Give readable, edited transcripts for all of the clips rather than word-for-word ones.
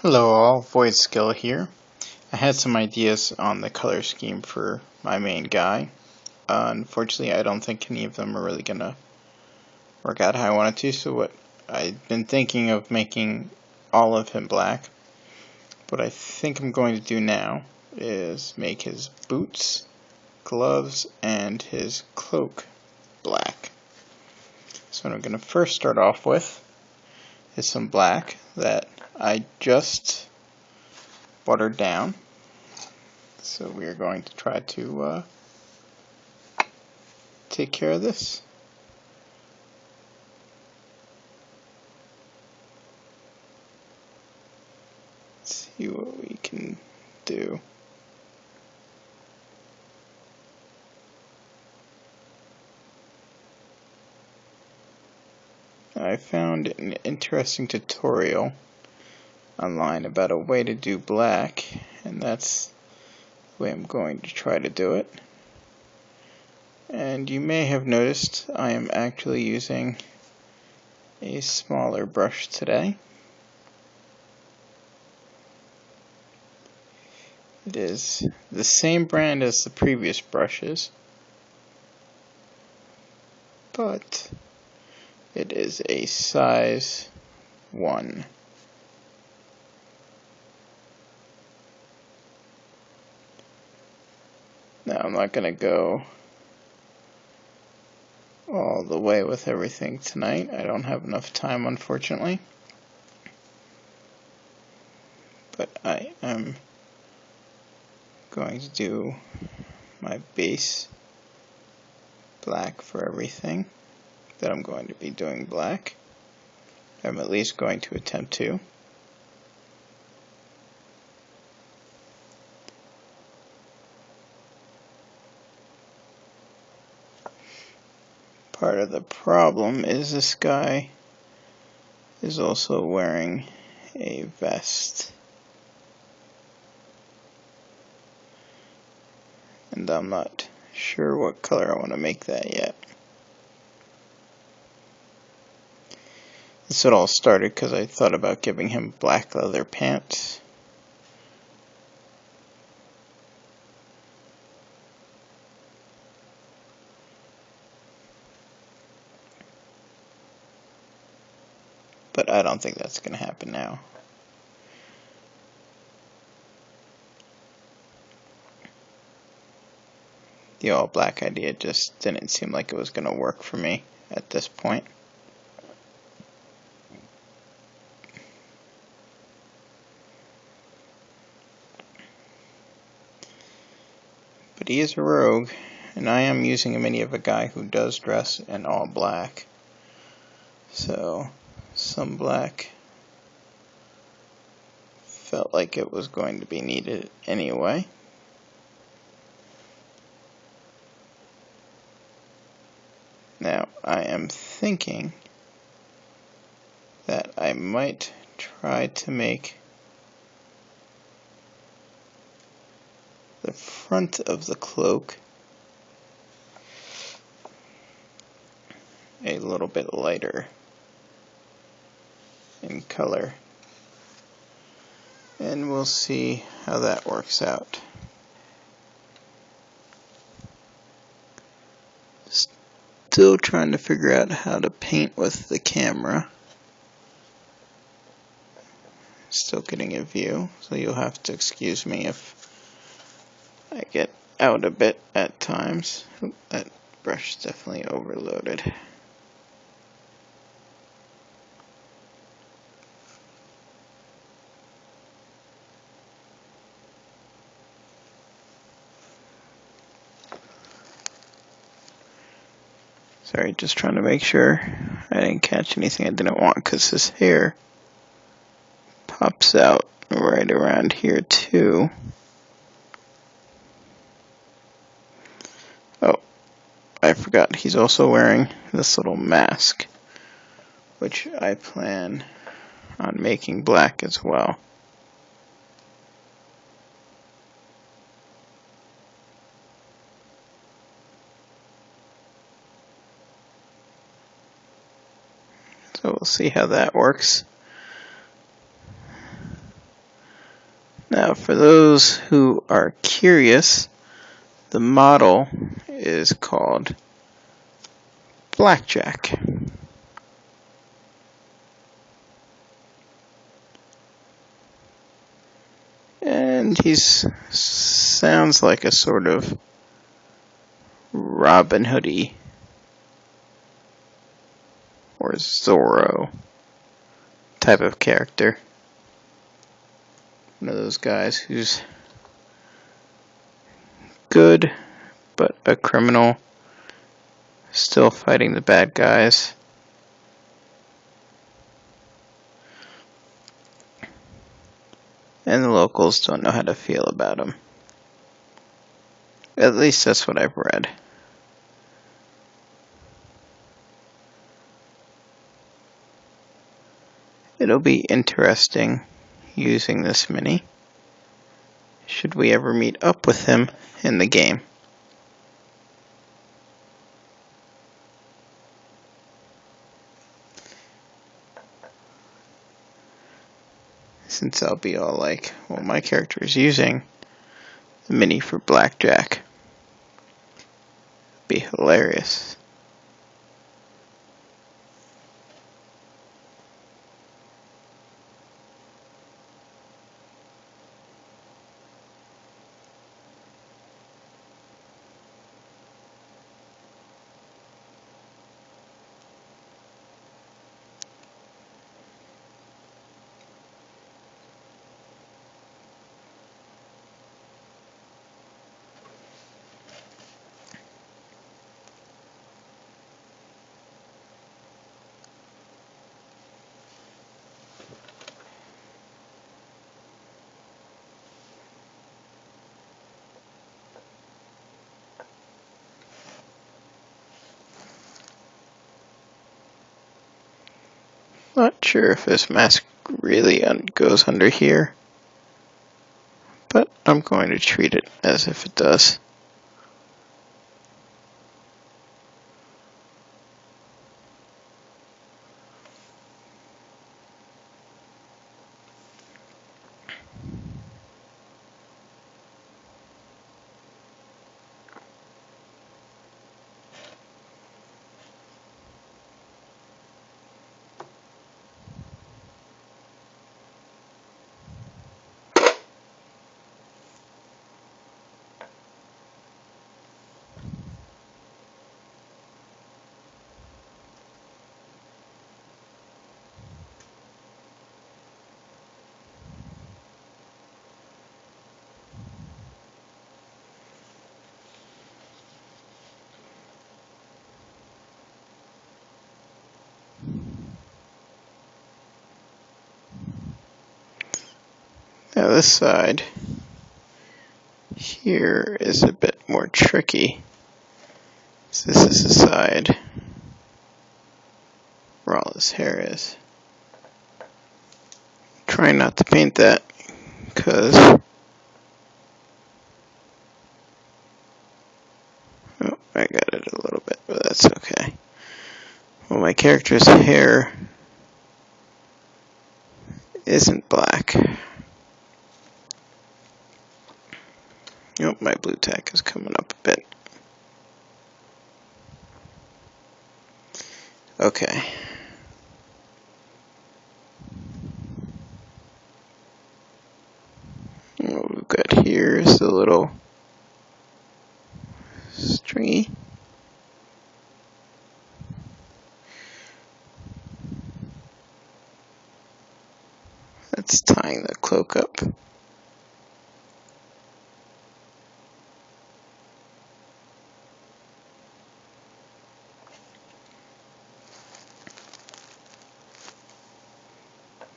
Hello all, Void Skill here. I had some ideas on the color scheme for my main guy. Unfortunately, I don't think any of them are really gonna work out how I wanted to, so what I've been thinking of making all of him black. What I think I'm going to do now is make his boots, gloves, and his cloak black. So what I'm going to first start off with is some black that I just watered down. So we are going to try to take care of this. Let's see what we can do. I found an interesting tutorial online about a way to do black, and that's the way I'm going to try to do it. And you may have noticed I am actually using a smaller brush today. It is the same brand as the previous brushes, but it is a size 1. Now I'm not going to go all the way with everything tonight. I don't have enough time, unfortunately. But I am going to do my base black for everything that I'm going to be doing black. I'm at least going to attempt to. Part of the problem is this guy is also wearing a vest. And I'm not sure what color I want to make that yet. This all started because I thought about giving him black leather pants. But I don't think that's going to happen now. The all black idea just didn't seem like it was going to work for me at this point. But he is a rogue, and I am using a mini of a guy who does dress in all black. So some black felt like it was going to be needed anyway. Now I am thinking that I might try to make the front of the cloak a little bit lighter in color, and we'll see how that works out. Still trying to figure out how to paint with the camera. Still getting a view, so you'll have to excuse me if I get out a bit at times. That brush is definitely overloaded. Sorry, just trying to make sure I didn't catch anything I didn't want, because his hair pops out right around here too. Oh, I forgot, he's also wearing this little mask, which I plan on making black as well. So we'll see how that works. For those who are curious, the model is called Blackjack. And he sounds like a sort of Robin Hood-y or Zorro type of character. One of those guys who's good, but a criminal, still fighting the bad guys. And the locals don't know how to feel about him. At least that's what I've read. It'll be interesting using this mini, should we ever meet up with him in the game. Since I'll be all like, well, my character is using the mini for Blackjack. It'd be hilarious. Not sure if this mask really goes under here, but I'm going to treat it as if it does. Now this side here is a bit more tricky. So this is the side where all his hair is. Try not to paint that because I got it a little bit, but that's okay. Well, my character's hair isn't black. Oh, my blue tack is coming up a bit. Okay. What we've got here is the little stringy. That's tying the cloak up.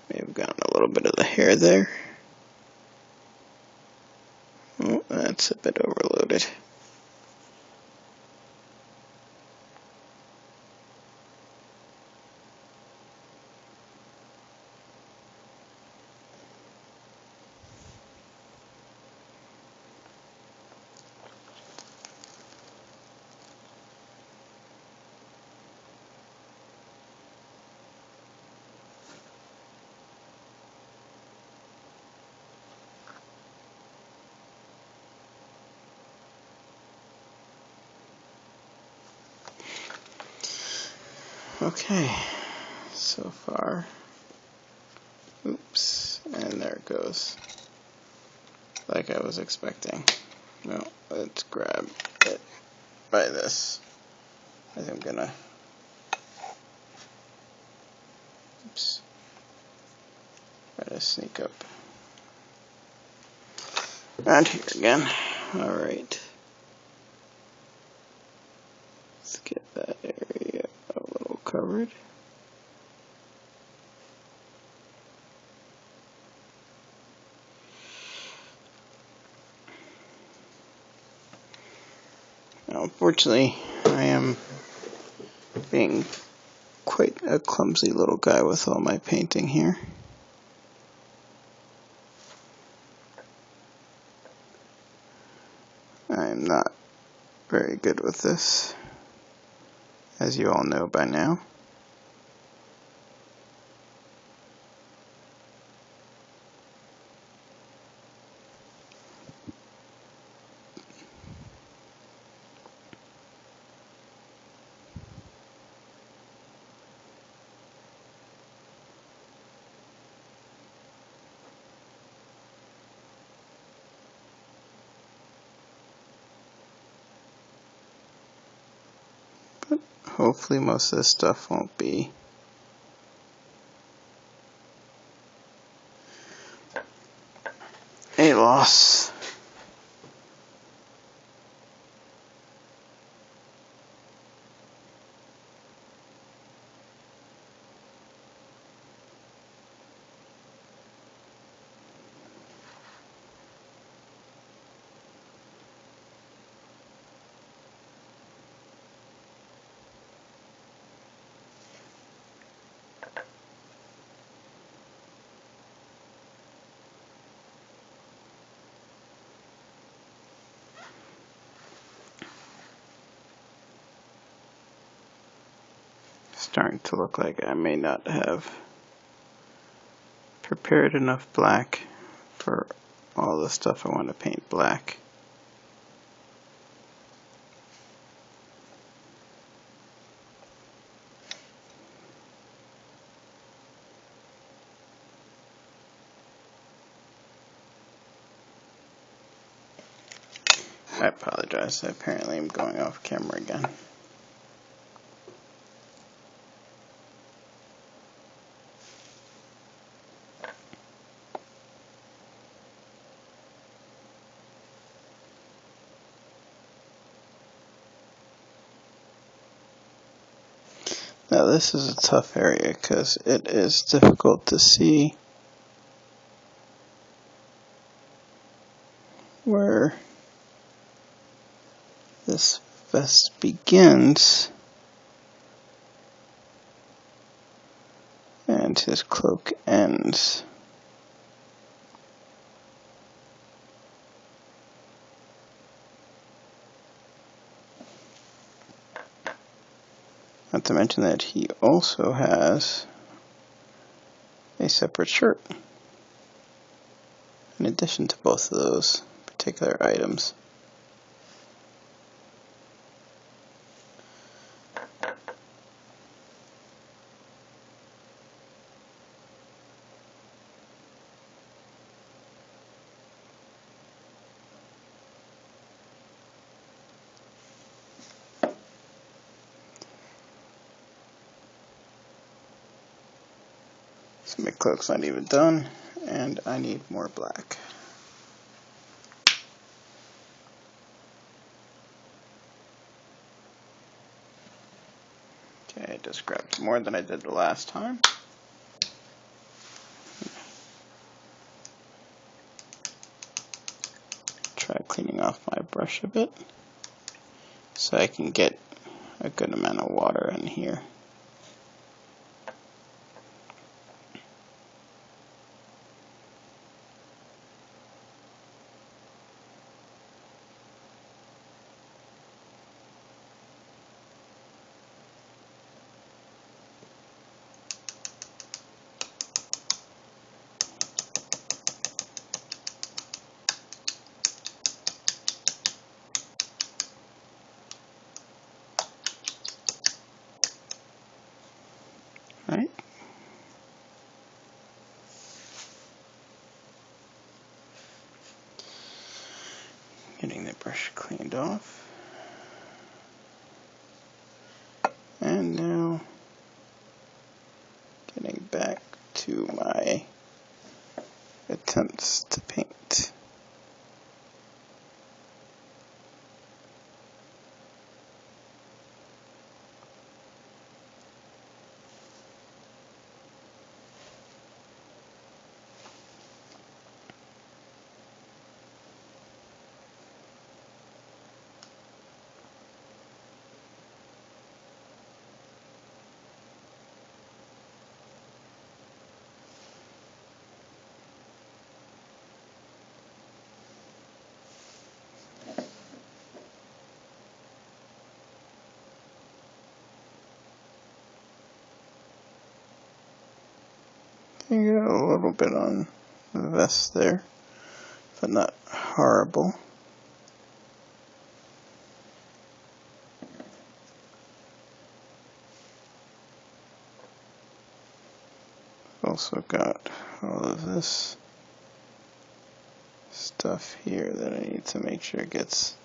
May have gotten a little bit of the hair there. Oh, that's a bit overloaded. Okay, so far, oops, and there it goes, like I was expecting. No, let's grab it by this. I think I'm gonna, oops, try to sneak up around here again. Alright, let's get that area a little covered. Now, unfortunately, I am being quite a clumsy little guy with all my painting here. I'm not very good with this, as you all know by now. But hopefully most of this stuff won't be a loss. Starting to look like I may not have prepared enough black for all the stuff I want to paint black. I apologize, apparently I'm going off camera again. Now this is a tough area because it is difficult to see where this vest begins and his cloak ends. Not to mention that he also has a separate shirt in addition to both of those particular items. So my cloak's not even done, and I need more black. Okay, I just grabbed more than I did the last time. Try cleaning off my brush a bit so I can get a good amount of water in here. Getting the brush cleaned off. And now getting back to my attempts to paint. You got a little bit on the vest there, but not horrible. Also got all of this stuff here that I need to make sure gets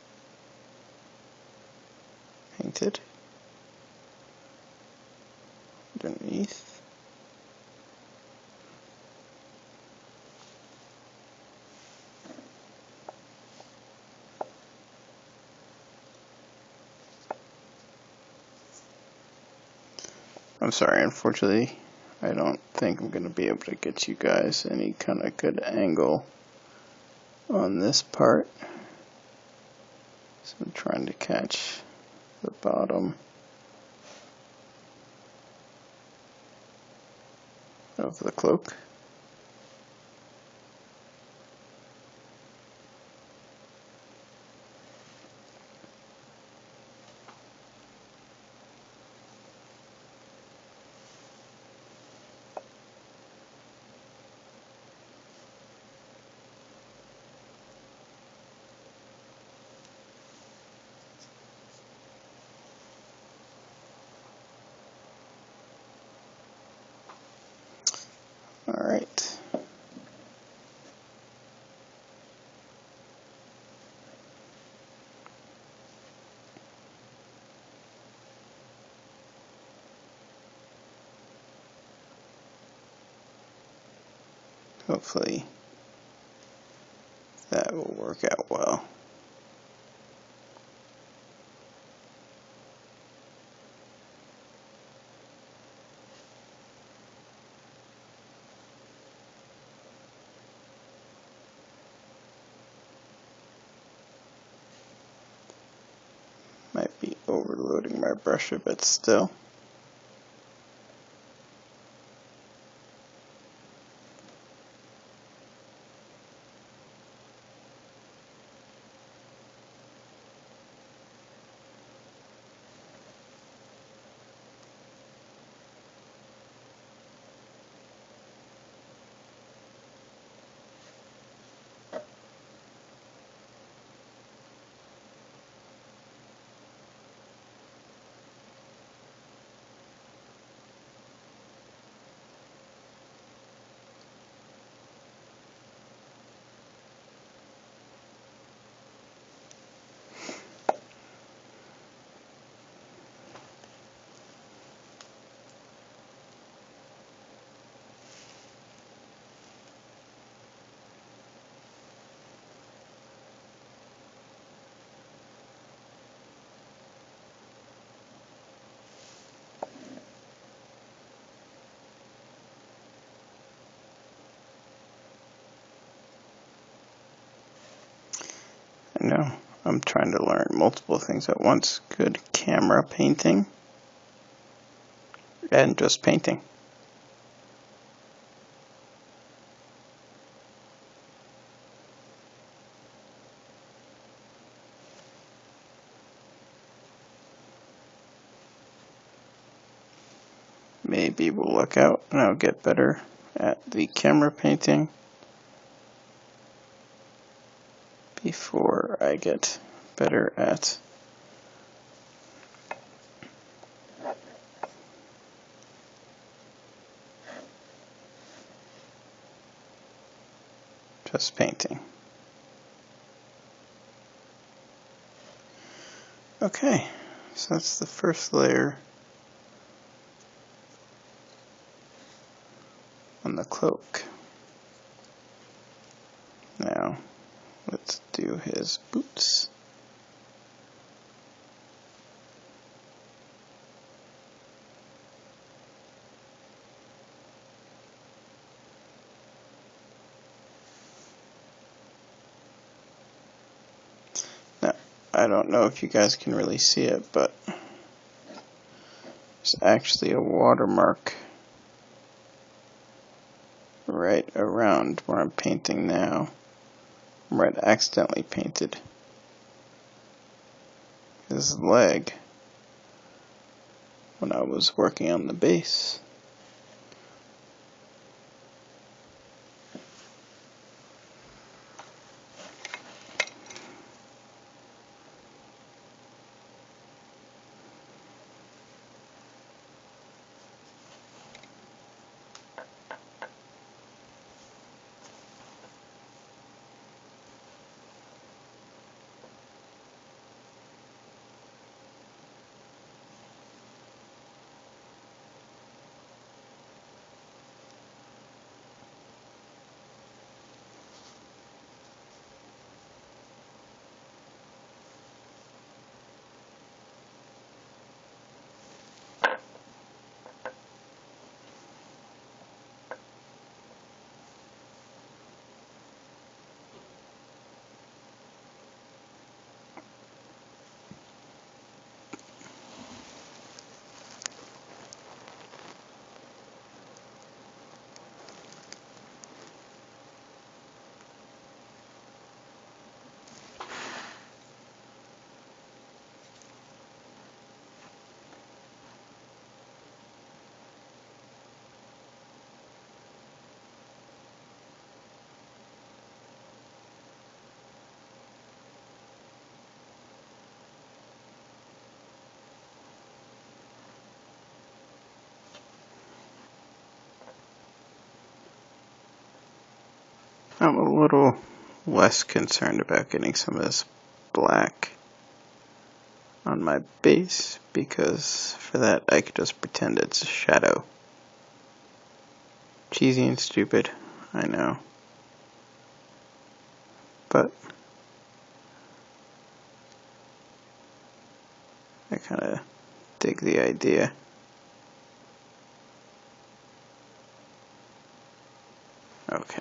painted underneath. I'm sorry, unfortunately, I don't think I'm going to be able to get you guys any kind of good angle on this part. So I'm trying to catch the bottom of the cloak. Alright. Hopefully that will work out well. Might be overloading my brush a bit still. I know I'm trying to learn multiple things at once. Good camera painting and just painting. Maybe we'll look out and I'll get better at the camera painting before I get better at just painting. Okay, so that's the first layer on the cloak. Now, let's do his boots. Now, I don't know if you guys can really see it, but there's actually a watermark right around where I'm painting now, where I'd accidentally painted his leg when I was working on the base. I'm a little less concerned about getting some of this black on my base, because for that I could just pretend it's a shadow. Cheesy and stupid, I know. But I kinda dig the idea. Okay.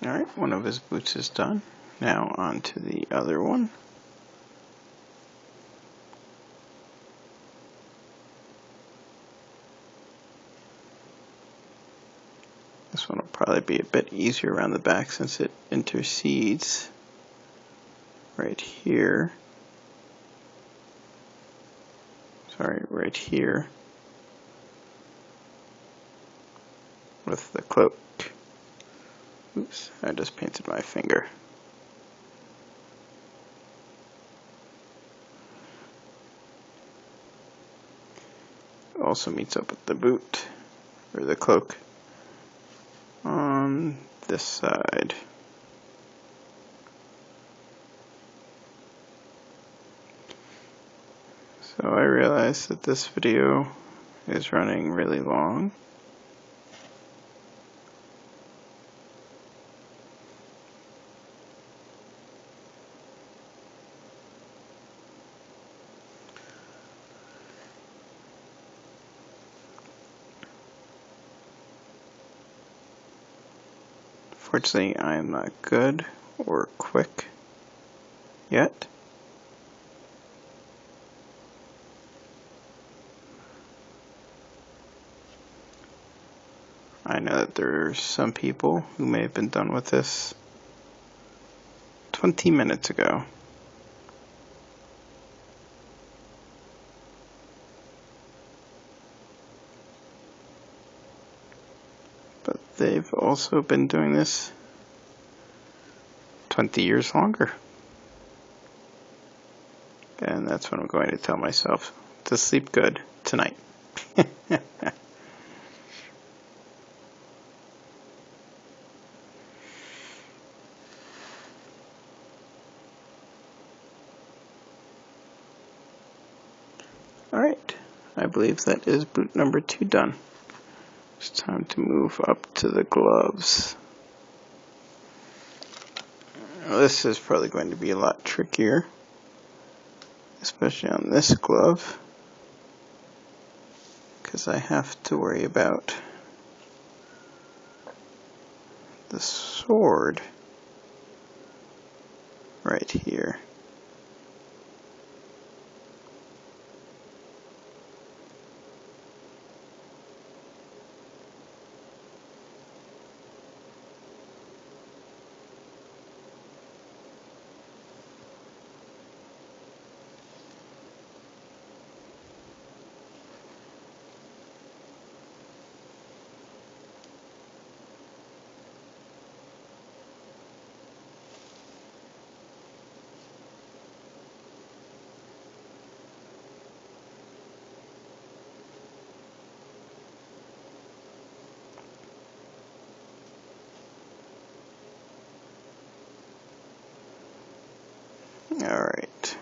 Alright, one of his boots is done. Now on to the other one. This one will probably be a bit easier around the back since it intercedes right here. Sorry, right here with the cloak. Oops, I just painted my finger. Also meets up with the boot, or the cloak, on this side. So I realize that this video is running really long. Fortunately, I am not good or quick yet. I know that there are some people who may have been done with this 20 minutes ago. But they've also been doing this 20 years longer. And that's what I'm going to tell myself, to sleep good tonight. Alright, I believe that is boot number 2 done. It's time to move up to the gloves. This is probably going to be a lot trickier, especially on this glove, because I have to worry about the sword right here. Alright.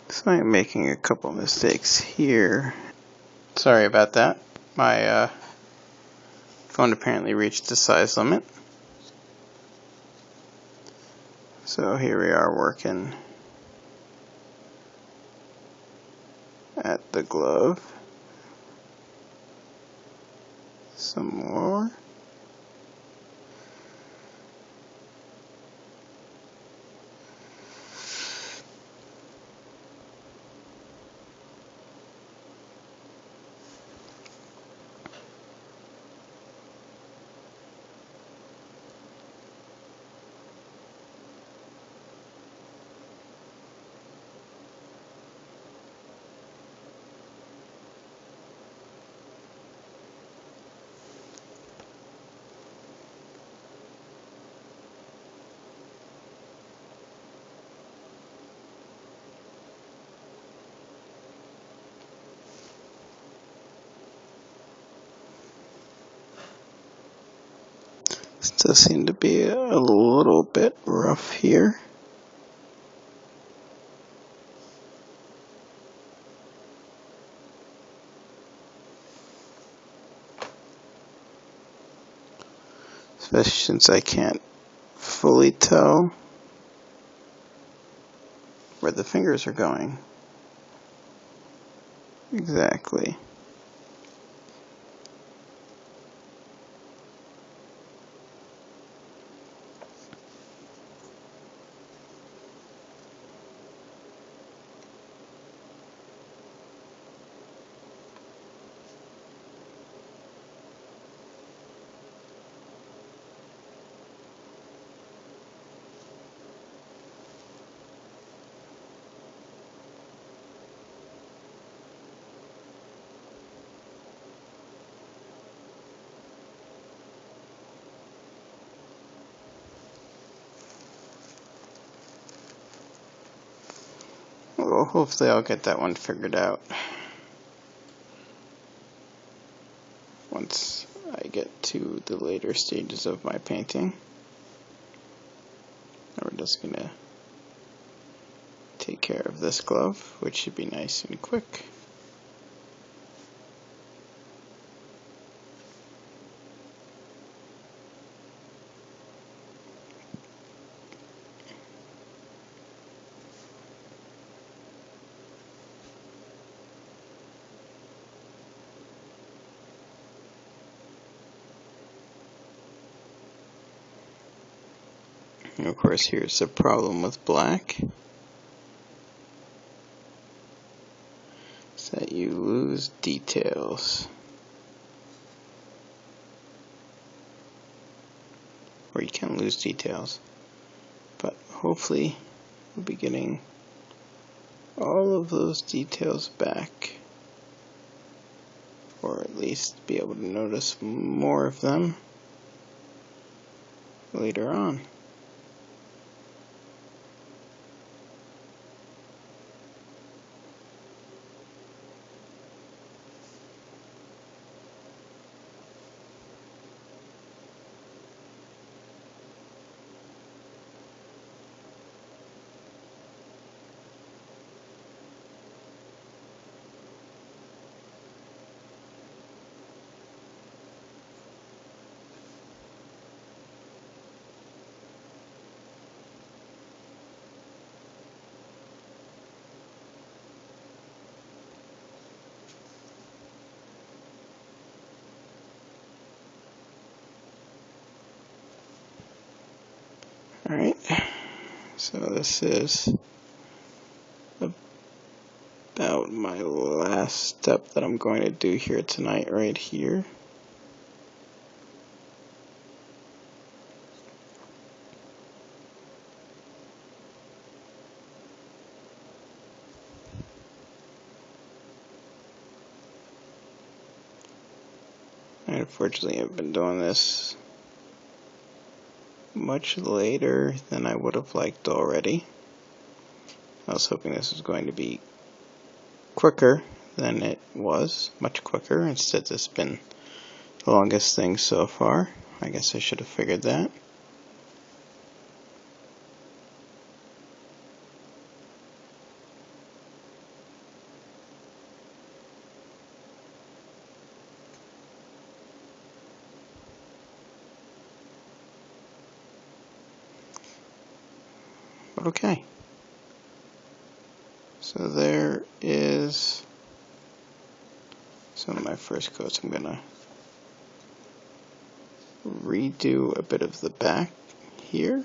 So I'm making a couple mistakes here. Sorry about that. My phone apparently reached the size limit. So here we are working at the glove. Some more. This does seem to be a little bit rough here. Especially since I can't fully tell where the fingers are going. Exactly. Well, hopefully I'll get that one figured out. once I get to the later stages of my painting. Now we're just going to take care of this glove, which should be nice and quick. And of course, here's the problem with black, is that you lose details. Or you can lose details, but hopefully we'll be getting all of those details back, or at least be able to notice more of them later on. Alright, so this is about my last step that I'm going to do here tonight, right here. And unfortunately, I've been doing this much later than I would have liked already. I was hoping this was going to be quicker than it was, much quicker. Instead, it's been the longest thing so far. I guess I should have figured that. But okay. So there is some of my first coats. I'm going to redo a bit of the back here.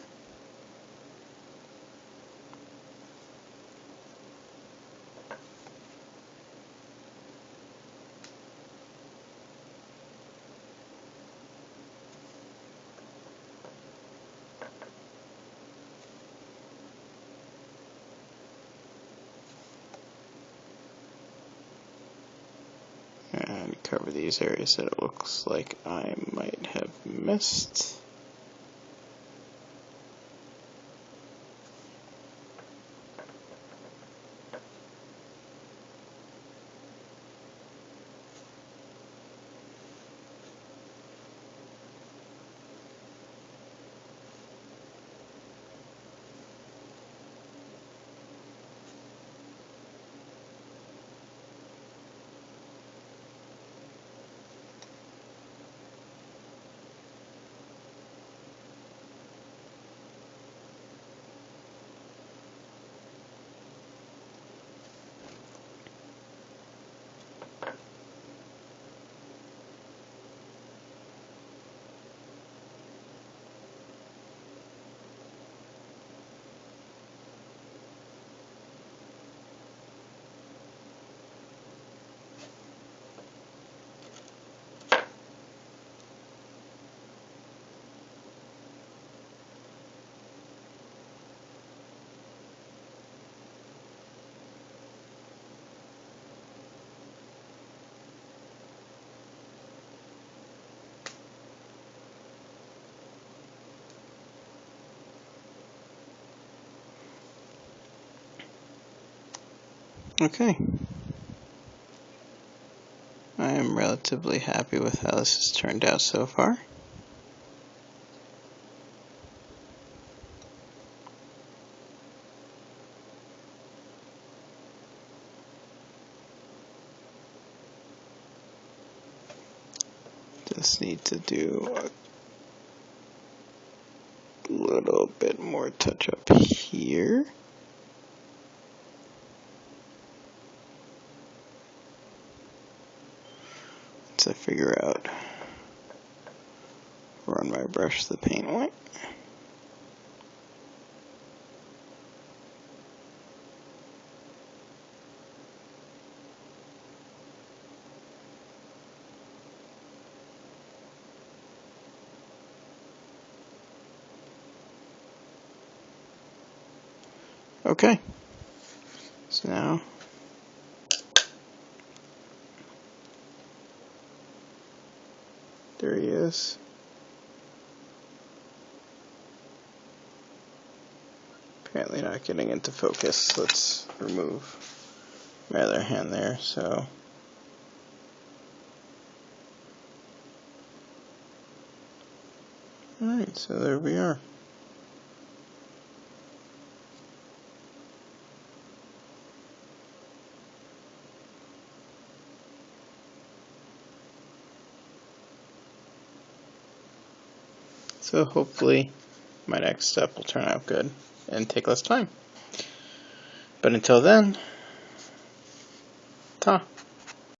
And cover these areas that it looks like I might have missed. Okay. I am relatively happy with how this has turned out so far. Just need to do a little bit more touch up here. Once I figure out, run my brush the paint white. Okay, so now there he is. Apparently not getting into focus. Let's remove my other hand there. So alright, so there we are. So hopefully my next step will turn out good and take less time. But until then, ta.